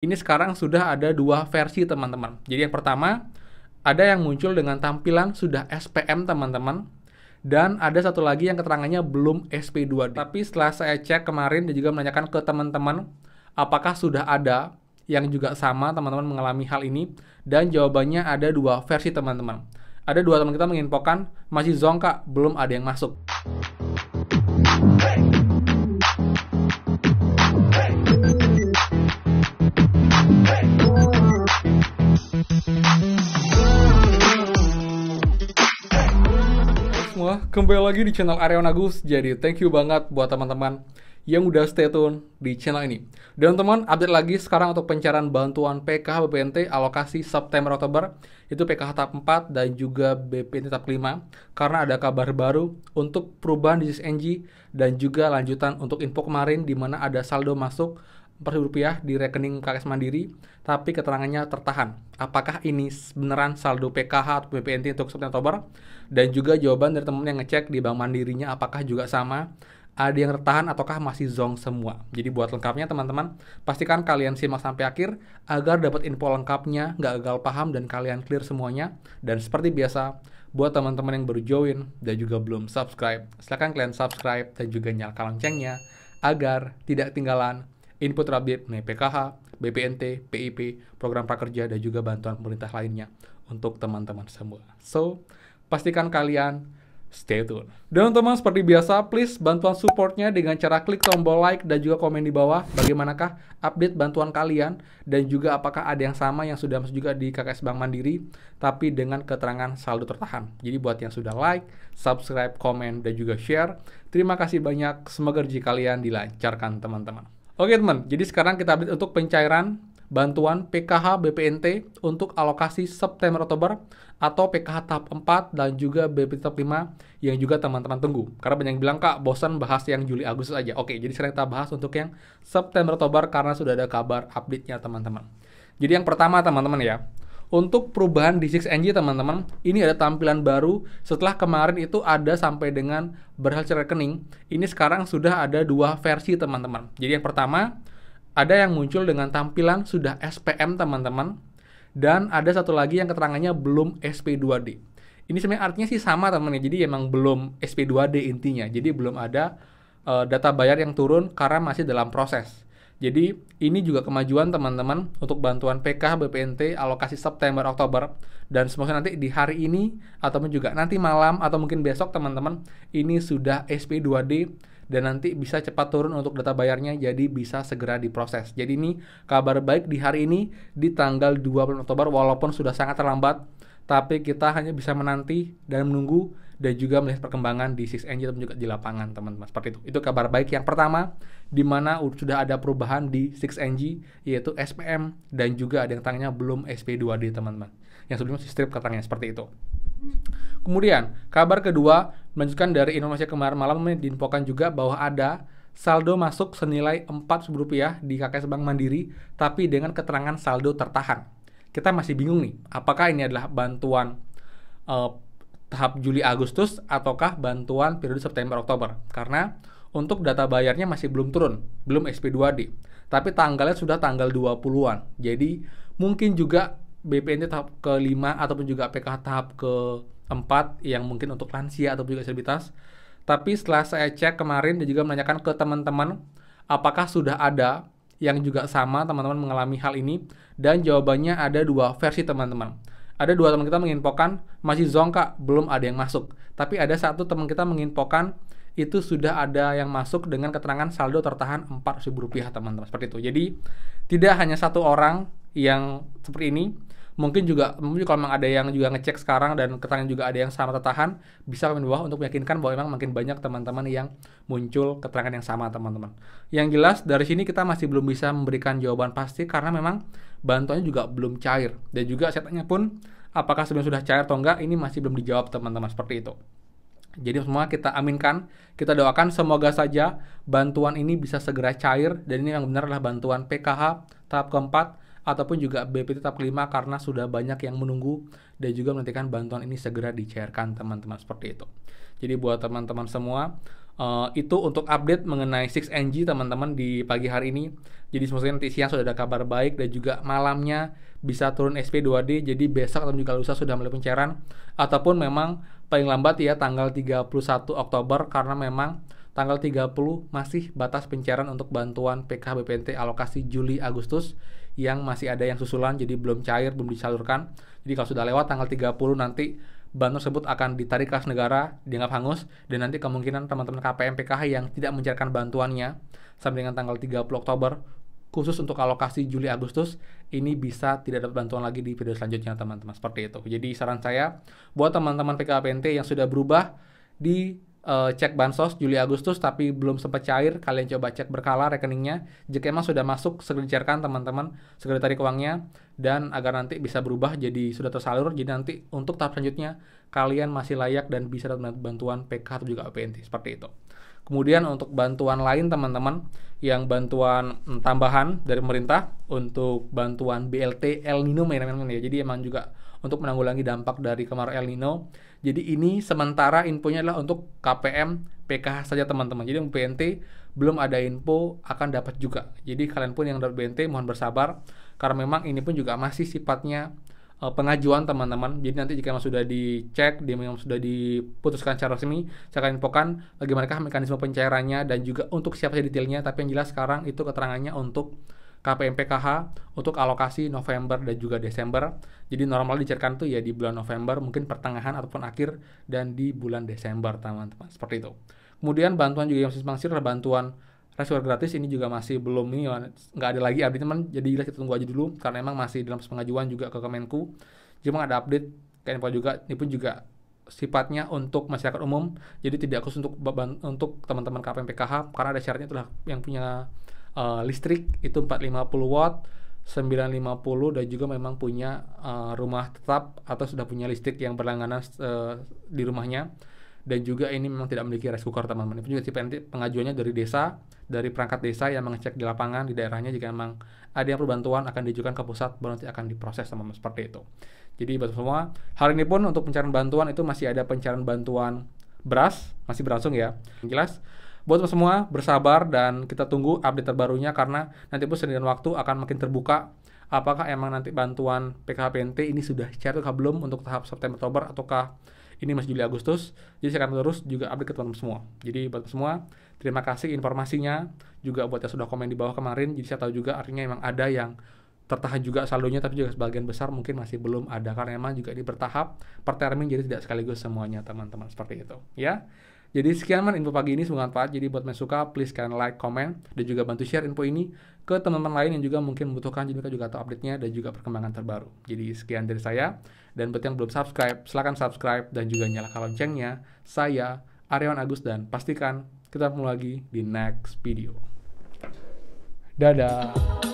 Ini sekarang sudah ada dua versi teman-teman. Jadi yang pertama, ada yang muncul dengan tampilan sudah SPM teman-teman, dan ada satu lagi yang keterangannya belum SP2D. Tapi setelah saya cek kemarin dan juga menanyakan ke teman-teman, apakah sudah ada yang juga sama teman-teman mengalami hal ini, dan jawabannya ada dua versi teman-teman. Ada dua teman kita menginfokan, masih zonk kak, belum ada yang masuk. Semua kembali lagi di channel Aryawan Agus. Jadi thank you banget buat teman-teman yang udah stay tune di channel ini. Dan teman, update lagi sekarang untuk pencarian bantuan PKH BPNT alokasi September Oktober, itu PKH tahap 4 dan juga BPNT tahap 5, karena ada kabar baru untuk perubahan di SISNG dan juga lanjutan untuk info kemarin di mana ada saldo masuk Rp4.000 di rekening KKS Mandiri, tapi keterangannya tertahan. Apakah ini beneran saldo PKH atau BPNT untuk September Oktober? Dan juga jawaban dari teman yang ngecek di Bank Mandirinya apakah juga sama, ada yang tertahan ataukah masih zonk semua. Jadi buat lengkapnya teman-teman, pastikan kalian simak sampai akhir agar dapat info lengkapnya, nggak gagal paham dan kalian clear semuanya. Dan seperti biasa, buat teman-teman yang baru join dan juga belum subscribe, silahkan kalian subscribe dan juga nyalakan loncengnya agar tidak ketinggalan info terupdate mengenai PKH, BPNT, PIP, program prakerja, dan juga bantuan pemerintah lainnya untuk teman-teman semua. So, pastikan kalian stay tune. Dan teman-teman, seperti biasa, please bantuan supportnya dengan cara klik tombol like dan juga komen di bawah. Bagaimanakah update bantuan kalian dan juga apakah ada yang sama yang sudah masuk juga di KKS Bank Mandiri, tapi dengan keterangan saldo tertahan. Jadi buat yang sudah like, subscribe, komen, dan juga share, terima kasih banyak. Semoga rezeki kalian dilancarkan teman-teman. Oke teman, jadi sekarang kita update untuk pencairan bantuan PKH BPNT untuk alokasi September Oktober atau PKH tahap 4 dan juga BPNT tahap 5 yang juga teman-teman tunggu. Karena banyak yang bilang, Kak, bosan bahas yang Juli Agustus aja. Oke, jadi sekarang kita bahas untuk yang September Oktober karena sudah ada kabar update-nya teman-teman. Jadi yang pertama teman-teman ya, untuk perubahan di 6NG teman-teman, ini ada tampilan baru setelah kemarin itu ada sampai dengan berhasil rekening. Ini sekarang sudah ada dua versi teman-teman. Jadi yang pertama, ada yang muncul dengan tampilan sudah SPM teman-teman, dan ada satu lagi yang keterangannya belum SP2D. Ini sebenarnya artinya sih sama teman-teman, jadi emang belum SP2D intinya. Jadi belum ada data bayar yang turun karena masih dalam proses. Jadi ini juga kemajuan teman-teman untuk bantuan PKH BPNT alokasi September Oktober, dan semoga nanti di hari ini ataupun juga nanti malam atau mungkin besok teman-teman ini sudah SP2D dan nanti bisa cepat turun untuk data bayarnya, jadi bisa segera diproses. Jadi ini kabar baik di hari ini di tanggal 20 Oktober walaupun sudah sangat terlambat, tapi kita hanya bisa menanti dan menunggu dan juga melihat perkembangan di 6NG ataupun juga di lapangan teman-teman. Seperti itu. Itu kabar baik yang pertama, di mana sudah ada perubahan di 6NG yaitu SPM dan juga ada yang tangnya belum SP2D teman-teman. Yang sebelumnya strip katanya seperti itu. Kemudian, kabar kedua melanjutkan dari informasi kemarin malam, diinfokan juga bahwa ada saldo masuk senilai Rp4.000 di KKS Bank Mandiri, tapi dengan keterangan saldo tertahan. Kita masih bingung nih, apakah ini adalah bantuan tahap Juli Agustus ataukah bantuan periode September Oktober? Karena untuk data bayarnya masih belum turun, belum SP2D. Tapi tanggalnya sudah tanggal 20-an. Jadi mungkin juga BPNT tahap ke-5 ataupun juga PKH tahap ke-4 yang mungkin untuk lansia ataupun juga disabilitas. Tapi setelah saya cek kemarin dan juga menanyakan ke teman-teman apakah sudah ada yang juga sama teman-teman mengalami hal ini, dan jawabannya ada dua versi teman-teman. Ada dua teman kita menginfokan masih zonk kak, belum ada yang masuk. Tapi ada satu teman kita menginfokan itu sudah ada yang masuk dengan keterangan saldo tertahan Rp4.000 teman-teman. Seperti itu. Jadi tidak hanya satu orang yang seperti ini. Mungkin kalau memang ada yang juga ngecek sekarang dan keterangan juga ada yang sama tertahan, bisa komen di bawah untuk meyakinkan bahwa memang makin banyak teman-teman yang muncul keterangan yang sama teman-teman. Yang jelas dari sini kita masih belum bisa memberikan jawaban pasti karena memang bantuannya juga belum cair, dan juga saya tanya pun apakah sebenarnya sudah cair atau enggak, ini masih belum dijawab teman-teman. Seperti itu. Jadi semua kita aminkan, kita doakan semoga saja bantuan ini bisa segera cair, dan ini yang benar adalah bantuan PKH tahap keempat ataupun juga BPNT tahap 5 karena sudah banyak yang menunggu dan juga menantikan bantuan ini segera dicairkan teman-teman. Seperti itu. Jadi buat teman-teman semua, Itu untuk update mengenai 6NG teman-teman di pagi hari ini. Jadi semoga nanti siang sudah ada kabar baik dan juga malamnya bisa turun SP2D. Jadi besok atau juga lusa sudah mulai pencairan, ataupun memang paling lambat ya tanggal 31 Oktober, karena memang tanggal 30 masih batas pencairan untuk bantuan PKH BPNT alokasi Juli Agustus yang masih ada yang susulan, jadi belum cair, belum disalurkan. Jadi kalau sudah lewat tanggal 30 nanti bantuan tersebut akan ditarik kas negara, dianggap hangus, dan nanti kemungkinan teman-teman KPM PKH yang tidak mencairkan bantuannya sampai dengan tanggal 30 Oktober khusus untuk alokasi Juli Agustus ini bisa tidak dapat bantuan lagi di periode selanjutnya teman-teman, seperti itu. Jadi saran saya buat teman-teman PKH BPNT yang sudah berubah di cek bansos Juli Agustus tapi belum sempat cair, kalian coba cek berkala rekeningnya. Jika emang sudah masuk, segera dicairkan teman-teman, segera tarik uangnya, dan agar nanti bisa berubah jadi sudah tersalur. Jadi nanti untuk tahap selanjutnya kalian masih layak dan bisa dapat bantuan PK atau juga BPNT, seperti itu. Kemudian untuk bantuan lain teman-teman, yang bantuan tambahan dari pemerintah untuk bantuan BLT El Nino ya. Jadi emang juga untuk menanggulangi dampak dari kemarau El Nino. Jadi ini sementara infonya adalah untuk KPM PKH saja teman-teman. Jadi BPNT belum ada info akan dapat juga. Jadi kalian pun yang dapat BPNT mohon bersabar, karena memang ini pun juga masih sifatnya pengajuan teman-teman. Jadi nanti jika memang sudah dicek, memang sudah diputuskan secara resmi, saya akan infokan bagaimana mekanisme pencairannya dan juga untuk siapa saja detailnya. Tapi yang jelas sekarang itu keterangannya untuk KPM PKH untuk alokasi November dan juga Desember. Jadi normal dicairkan tuh ya di bulan November, mungkin pertengahan ataupun akhir, dan di bulan Desember teman-teman, seperti itu. Kemudian bantuan juga yang masih mangsir adalah bantuan rescuer gratis, ini juga masih belum ini nggak ada lagi update teman. Jadi kita tunggu aja dulu karena emang masih dalam proses pengajuan juga ke Kemenku. Cuma ada update kayak info juga, ini pun juga sifatnya untuk masyarakat umum, jadi tidak khusus untuk teman-teman KPM PKH, karena ada syaratnya itulah yang punya listrik itu 450 watt, 950, dan juga memang punya rumah tetap atau sudah punya listrik yang berlangganan di rumahnya, dan juga ini memang tidak memiliki rice cooker teman-teman. Itu juga pengajuannya dari desa, dari perangkat desa yang mengecek di lapangan di daerahnya. Jika memang ada yang perlu bantuan akan diajukan ke pusat, baru nanti akan diproses teman-teman, seperti itu. Jadi buat semua, hari ini pun untuk pencarian bantuan itu masih ada pencarian bantuan beras, masih berlangsung ya. Yang jelas buat semua bersabar dan kita tunggu update terbarunya, karena nanti pun seiring waktu akan makin terbuka apakah emang nanti bantuan PKH-BPNT ini sudah cair atau belum untuk tahap September Oktober, ataukah ini masih Juli Agustus. Jadi saya akan terus juga update ke teman-teman semua. Jadi buat semua, terima kasih informasinya, juga buat yang sudah komen di bawah kemarin. Jadi saya tahu juga artinya emang ada yang tertahan juga saldonya, tapi juga sebagian besar mungkin masih belum ada, karena emang juga ini bertahap per termin, jadi tidak sekaligus semuanya teman-teman, seperti itu ya. Jadi sekian info pagi ini, semoga bermanfaat. Jadi buat yang suka, please kalian like, comment, dan juga bantu share info ini ke teman-teman lain yang juga mungkin membutuhkan. Jadi mereka juga tahu update-nya dan juga perkembangan terbaru. Jadi sekian dari saya, dan buat yang belum subscribe, silahkan subscribe dan juga nyalakan loncengnya. Saya Aryawan Agus, dan pastikan kita ketemu lagi di next video. Dadah.